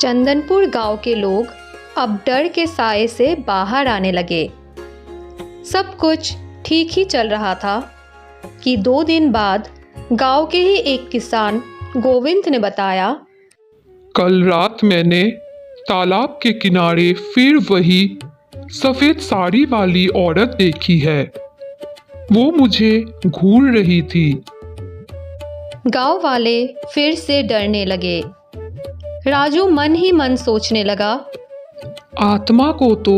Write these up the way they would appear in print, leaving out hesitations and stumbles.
चंदनपुर गांव के लोग अब डर के साए से बाहर आने लगे। सब कुछ ठीक ही चल रहा था कि 2 दिन बाद गांव के ही एक किसान गोविंद ने बताया, कल रात मैंने तालाब के किनारे फिर वही सफेद साड़ी वाली औरत देखी है। वो मुझे घूर रही थी। गांव वाले फिर से डरने लगे। राजू मन ही मन सोचने लगा, आत्मा को तो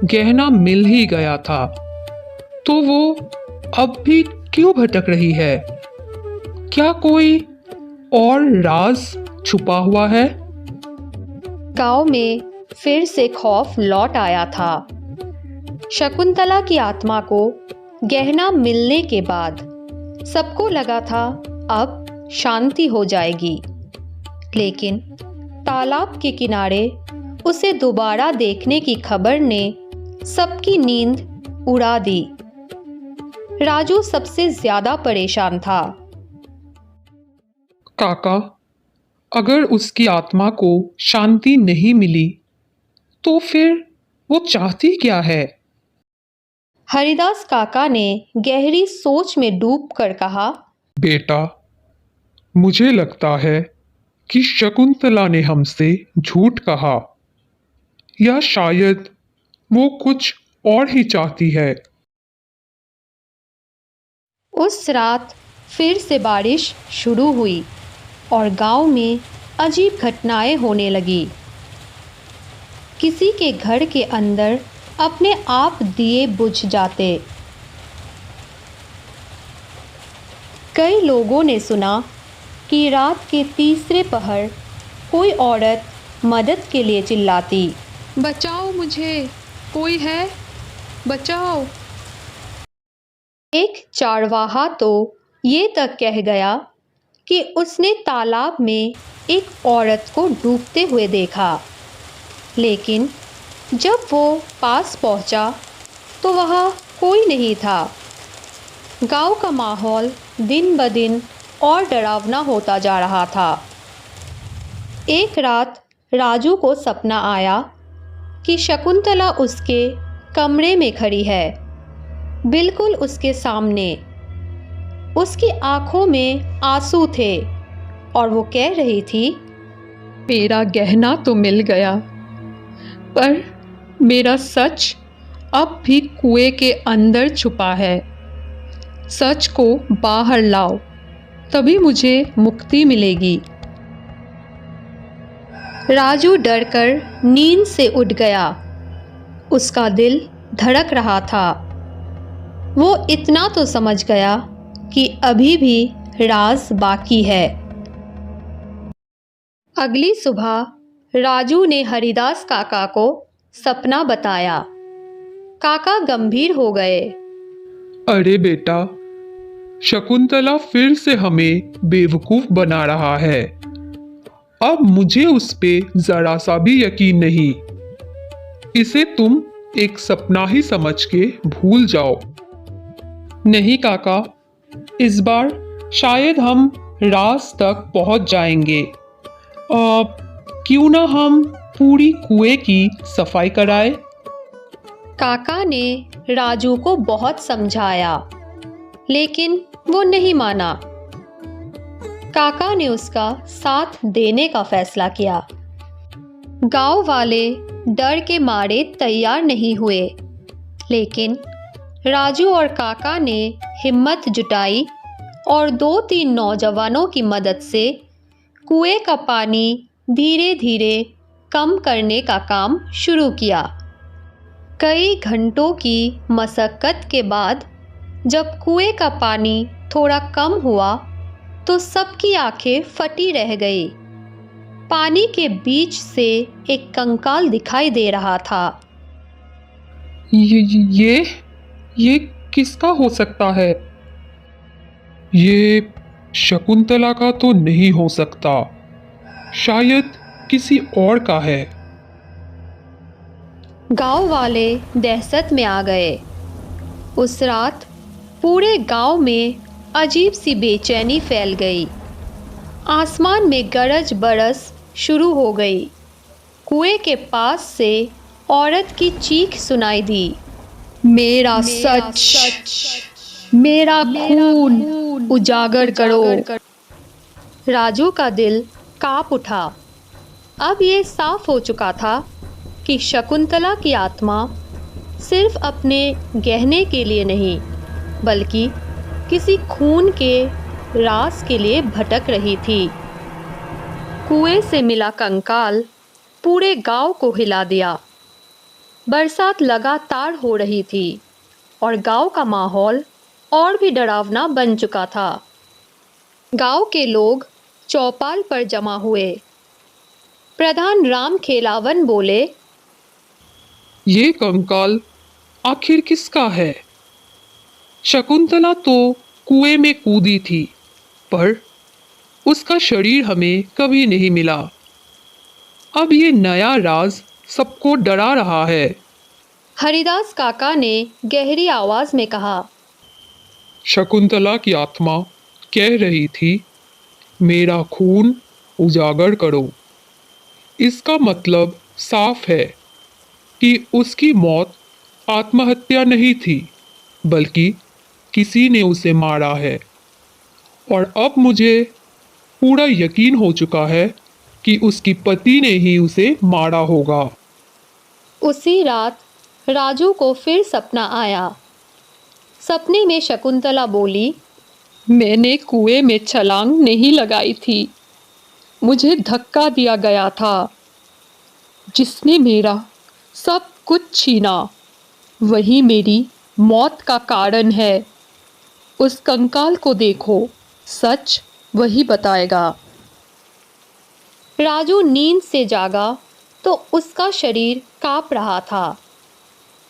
गहना मिल ही गया था, तो वो अब भी क्यों भटक रही है? क्या कोई और राज छुपा हुआ है? गांव में फिर से खौफ लौट आया था। शकुंतला की आत्मा को गहना मिलने के बाद सबको लगा था अब शांति हो जाएगी, लेकिन तालाब के किनारे उसे दोबारा देखने की खबर ने सबकी नींद उड़ा दी। राजू सबसे ज्यादा परेशान था। काका, अगर उसकी आत्मा को शांति नहीं मिली तो फिर वो चाहती क्या है? हरिदास काका ने गहरी सोच में डूबकर कहा, बेटा, मुझे लगता है कि शकुंतला ने हमसे झूठ कहा, या शायद वो कुछ और ही चाहती है। उस रात फिर से बारिश शुरू हुई और गांव में अजीब घटनाएं होने लगी। किसी के घर के अंदर अपने आप दिए बुझ जाते। कई लोगों ने सुना कि रात के तीसरे पहर कोई औरत मदद के लिए चिल्लाती, बचाओ मुझे, कोई है, बचाओ। एक चारवाहा तो ये तक कह गया कि उसने तालाब में एक औरत को डूबते हुए देखा, लेकिन जब वो पास पहुंचा तो वहाँ कोई नहीं था। गांव का माहौल दिन ब दिन और डरावना होता जा रहा था। एक रात राजू को सपना आया कि शकुंतला उसके कमरे में खड़ी है, बिल्कुल उसके सामने। उसकी आंखों में आंसू थे और वो कह रही थी, मेरा गहना तो मिल गया, पर मेरा सच अब भी कुएं के अंदर छुपा है। सच को बाहर लाओ, तभी मुझे मुक्ति मिलेगी। राजू डरकर नींद से उठ गया। उसका दिल धड़क रहा था। वो इतना तो समझ गया कि अभी भी राज बाकी है। अगली सुबह राजू ने हरिदास काका को सपना बताया। काका गंभीर हो गए। अरे बेटा, शकुंतला फिर से हमें बेवकूफ बना रहा है। अब मुझे उस पे जरा सा भी यकीन नहीं। इसे तुम एक सपना ही समझ के भूल जाओ। नहीं काका, इस बार शायद हम राज तक पहुंच जाएंगे। क्यों ना हम पूरी कुएं की सफाई कराएं? काका ने राजू को बहुत समझाया, लेकिन वो नहीं माना। काका ने उसका साथ देने का फैसला किया। गांव वाले डर के मारे तैयार नहीं हुए, लेकिन राजू और काका ने हिम्मत जुटाई और 2-3 नौजवानों की मदद से कुएं का पानी धीरे धीरे कम करने का काम शुरू किया। कई घंटों की मशक्कत के बाद जब कुएं का पानी थोड़ा कम हुआ तो सबकी आंखें फटी रह गई। पानी के बीच से एक कंकाल दिखाई दे रहा था। ये किसका हो सकता है? ये शकुंतला का तो नहीं हो सकता। शायद किसी और का है। गांव वाले दहशत में आ गए। उस रात पूरे गांव में अजीब सी बेचैनी फैल गई। आसमान में गरज बरस शुरू हो गई। कुएं के पास से औरत की चीख सुनाई दी, मेरा सच, मेरा खून उजागर करो। राजू का दिल कांप उठा। अब ये साफ हो चुका था कि शकुंतला की आत्मा सिर्फ अपने गहने के लिए नहीं, बल्कि किसी खून के राज के लिए भटक रही थी। कुएं से मिला कंकाल पूरे गांव को हिला दिया। बरसात लगातार हो रही थी और गांव का माहौल और भी डरावना बन चुका था। गांव के लोग चौपाल पर जमा हुए। प्रधान राम खेलावन बोले, ये कंकाल आखिर किसका है? शकुंतला तो कुएं में कूदी थी, पर उसका शरीर हमें कभी नहीं मिला। अब ये नया राज सबको डरा रहा है। हरिदास काका ने गहरी आवाज में कहा, शकुंतला की आत्मा कह रही थी, मेरा खून उजागर करो। इसका मतलब साफ है कि उसकी मौत आत्महत्या नहीं थी, बल्कि किसी ने उसे मारा है। और अब मुझे पूरा यकीन हो चुका है कि उसकी पति ने ही उसे मारा होगा। उसी रात राजू को फिर सपना आया। सपने में शकुंतला बोली, मैंने कुएं में छलांग नहीं लगाई थी, मुझे धक्का दिया गया था। जिसने मेरा सब कुछ छीना, वही मेरी मौत का कारण है। उस कंकाल को देखो, सच वही बताएगा। राजू नींद से जागा तो उसका शरीर कांप रहा था।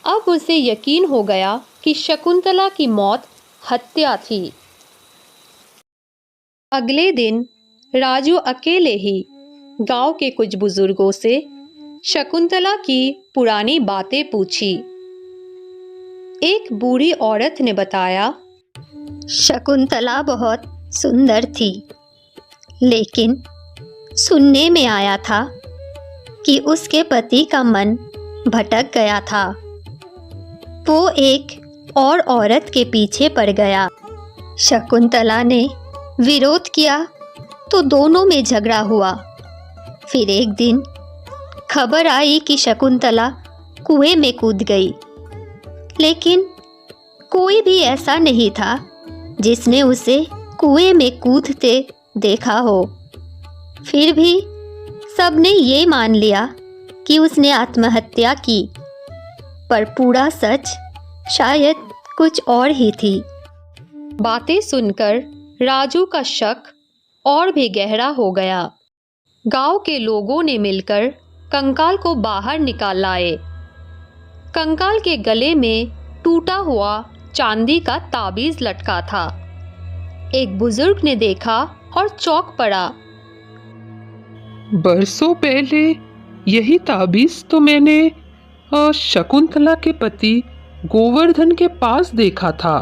अब उसे यकीन हो गया कि शकुंतला की मौत हत्या थी। अगले दिन राजू अकेले ही गांव के कुछ बुजुर्गों से शकुंतला की पुरानी बातें पूछी। एक बूढ़ी औरत ने बताया, शकुंतला बहुत सुंदर थी, लेकिन सुनने में आया था कि उसके पति का मन भटक गया था। वो एक और औरत के पीछे पड़ गया। शकुंतला ने विरोध किया तो दोनों में झगड़ा हुआ। फिर एक दिन खबर आई कि शकुंतला कुएं में कूद गई, लेकिन कोई भी ऐसा नहीं था जिसने उसे कुएं में कूदते देखा हो। फिर भी सबने ये मान लिया कि उसने आत्महत्या की, पर पूरा सच शायद कुछ और ही थी। बातें सुनकर राजू का शक और भी गहरा हो गया। गांव के लोगों ने मिलकर कंकाल को बाहर निकाल लाए। कंकाल के गले में टूटा हुआ चांदी का ताबीज लटका था। एक बुजुर्ग ने देखा और चौंक पड़ा। बरसों पहले यही ताबीज तो मैंने शकुंतला के पति गोवर्धन के पास देखा था।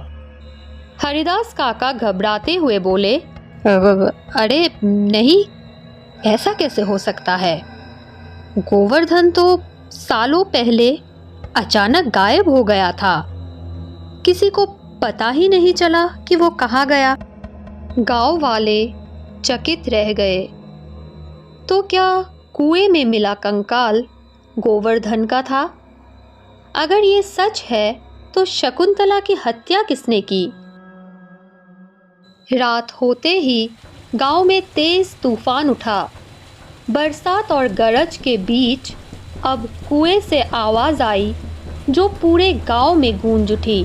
हरिदास काका घबराते हुए बोले, अरे नहीं, ऐसा कैसे हो सकता है? गोवर्धन तो सालों पहले अचानक गायब हो गया था। किसी को पता ही नहीं चला कि वो कहाँ गया। गांव वाले चकित रह गए। तो क्या कुएं में मिला कंकाल गोवर्धन का था? अगर ये सच है तो शकुंतला की हत्या किसने की? रात होते ही गांव में तेज तूफान उठा। बरसात और गरज के बीच अब कुएं से आवाज आई जो पूरे गांव में गूंज उठी।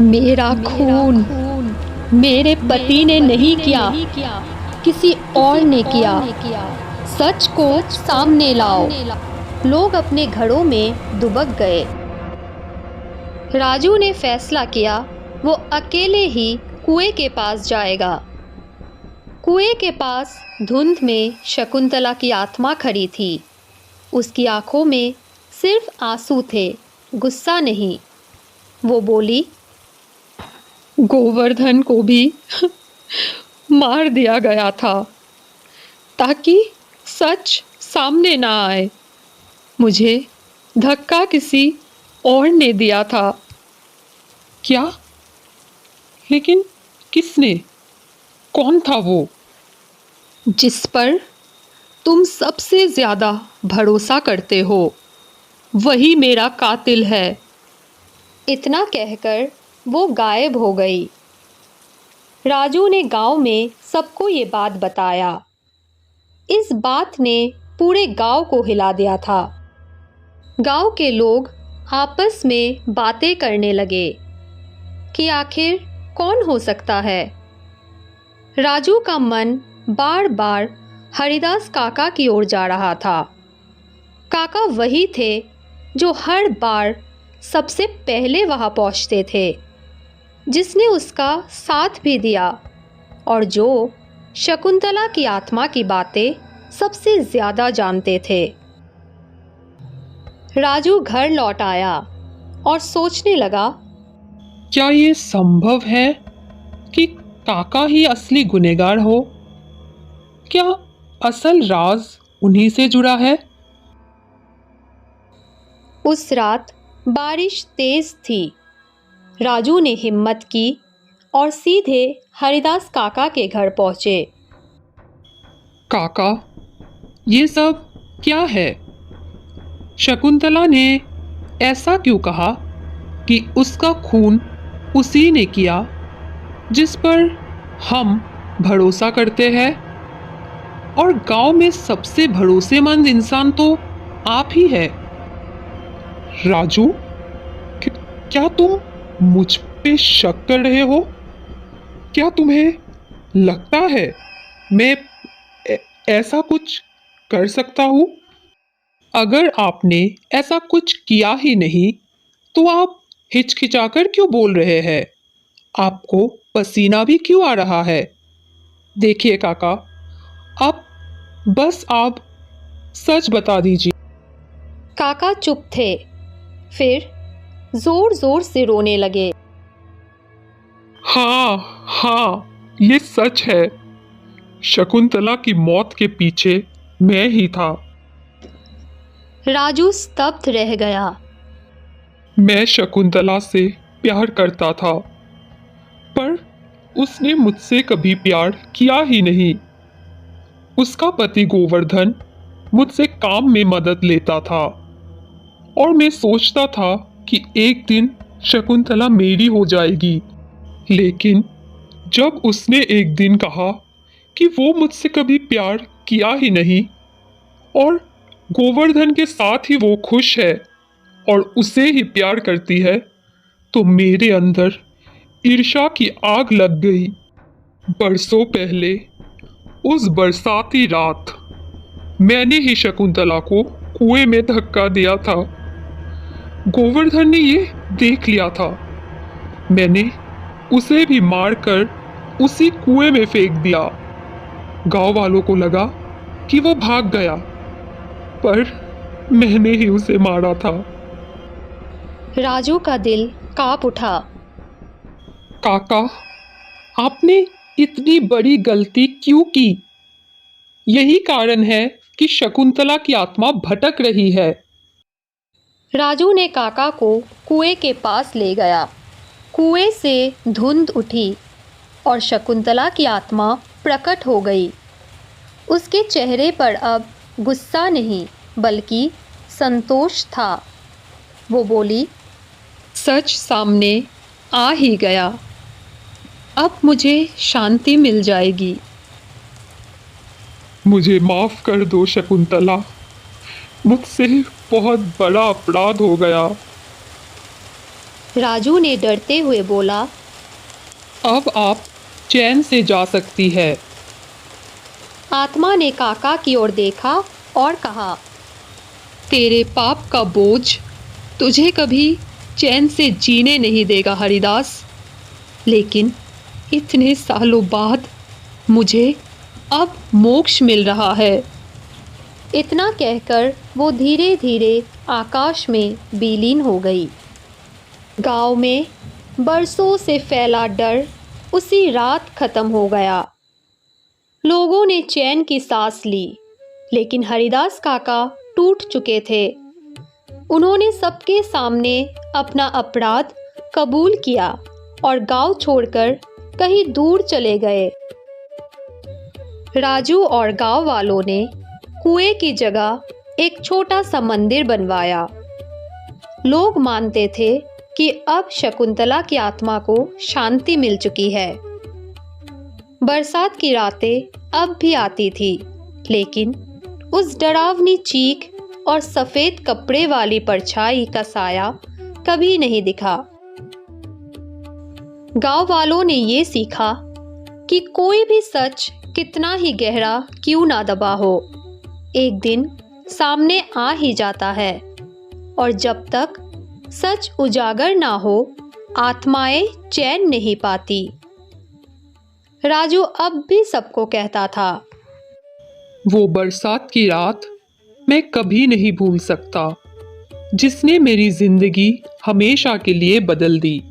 मेरा खून मेरे पति ने नहीं किया, किसी और ने किया। सच को सामने लाओ। लोग अपने घरों में दुबक गए। राजू ने फैसला किया वो अकेले ही कुएं के पास जाएगा। कुएं के पास धुंध में शकुंतला की आत्मा खड़ी थी। उसकी आंखों में सिर्फ आंसू थे, गुस्सा नहीं। वो बोली, गोवर्धन को भी मार दिया गया था ताकि सच सामने ना आए। मुझे धक्का किसी और ने दिया था। क्या? लेकिन किसने? कौन था वो? जिस पर तुम सबसे ज्यादा भरोसा करते हो, वही मेरा कातिल है। इतना कहकर वो गायब हो गई। राजू ने गांव में सबको ये बात बताया। इस बात ने पूरे गांव को हिला दिया था। गांव के लोग आपस में बातें करने लगे कि आखिर कौन हो सकता है। राजू का मन बार बार हरिदास काका की ओर जा रहा था। काका वही थे जो हर बार सबसे पहले वहां पहुंचते थे, जिसने उसका साथ भी दिया और जो शकुंतला की आत्मा की बातें सबसे ज्यादा जानते थे। राजू घर लौट आया और सोचने लगा, क्या ये संभव है कि काका ही असली गुनहगार हो? क्या असल राज उन्हीं से जुड़ा है? उस रात बारिश तेज थी। राजू ने हिम्मत की और सीधे हरिदास काका के घर पहुंचे। काका, ये सब क्या है? शकुंतला ने ऐसा क्यों कहा कि उसका खून उसी ने किया जिस पर हम भरोसा करते हैं? और गांव में सबसे भरोसेमंद इंसान तो आप ही है। राजू, क्या तुम मुझ पे शक कर रहे हो? क्या तुम्हें लगता है मैं ऐसा कुछ कर सकता हूं? अगर आपने ऐसा कुछ किया ही नहीं तो आप हिचकिचाकर क्यों बोल रहे हैं? आपको पसीना भी क्यों आ रहा है? देखिए काका, आप सच बता दीजिए। काका चुप थे, फिर जोर जोर से रोने लगे। हाँ हाँ, ये सच है। शकुंतला की मौत के पीछे मैं ही था। राजू स्तब्ध रह गया। मैं शकुंतला से प्यार करता था, पर उसने मुझसे कभी प्यार किया ही नहीं। उसका पति गोवर्धन मुझसे काम में मदद लेता था और मैं सोचता था कि एक दिन शकुंतला मेरी हो जाएगी। लेकिन जब उसने एक दिन कहा कि वो मुझसे कभी प्यार किया ही नहीं और गोवर्धन के साथ ही वो खुश है और उसे ही प्यार करती है, तो मेरे अंदर ईर्ष्या की आग लग गई। बरसों पहले उस बरसाती रात मैंने ही शकुंतला को कुएं में धक्का दिया था। गोवर्धन ने ये देख लिया था। मैंने उसे भी मारकर उसी कुएं में फेंक दिया। गांव वालों को लगा कि वो भाग गया, पर मैंने ही उसे मारा था। राजू का दिल कांप उठा। काका, आपने इतनी बड़ी गलती क्यों की? यही कारण है कि शकुंतला की आत्मा भटक रही है। राजू ने काका को कुएं के पास ले गया। कुएं से धुंध उठी और शकुंतला की आत्मा प्रकट हो गई। उसके चेहरे पर अब गुस्सा नहीं बल्कि संतोष था। वो बोली, सच सामने आ ही गया। अब मुझे शांति मिल जाएगी। मुझे माफ कर दो शकुंतला, मुझसे बहुत बड़ा अपराध हो गया। राजू ने डरते हुए बोला, अब आप चैन से जा सकती है। आत्मा ने काका की ओर देखा और कहा, तेरे पाप का बोझ तुझे कभी चैन से जीने नहीं देगा हरिदास। लेकिन इतने सालों बाद मुझे अब मोक्ष मिल रहा है। इतना कहकर वो धीरे धीरे आकाश में विलीन हो गई। गांव में बरसों से फैला डर उसी रात खत्म हो गया। लोगों ने चैन की सांस ली लेकिन हरिदास काका टूट चुके थे। उन्होंने सबके सामने अपना अपराध कबूल किया और गांव छोड़कर कहीं दूर चले गए। राजू और गांव वालों ने कुएं की जगह एक छोटा सा मंदिर बनवाया। लोग मानते थे कि अब शकुंतला की आत्मा को शांति मिल चुकी है। बरसात की रातें अब भी आती थी, लेकिन उस डरावनी चीख और सफेद कपड़े वाली परछाई का साया कभी नहीं दिखा। गांव वालों ने ये सीखा कि कोई भी सच कितना ही गहरा क्यों ना दबा हो, एक दिन सामने आ ही जाता है, और जब तक सच उजागर ना हो आत्माएं चैन नहीं पाती। राजू अब भी सबको कहता था, वो बरसात की रात मैं कभी नहीं भूल सकता, जिसने मेरी जिंदगी हमेशा के लिए बदल दी।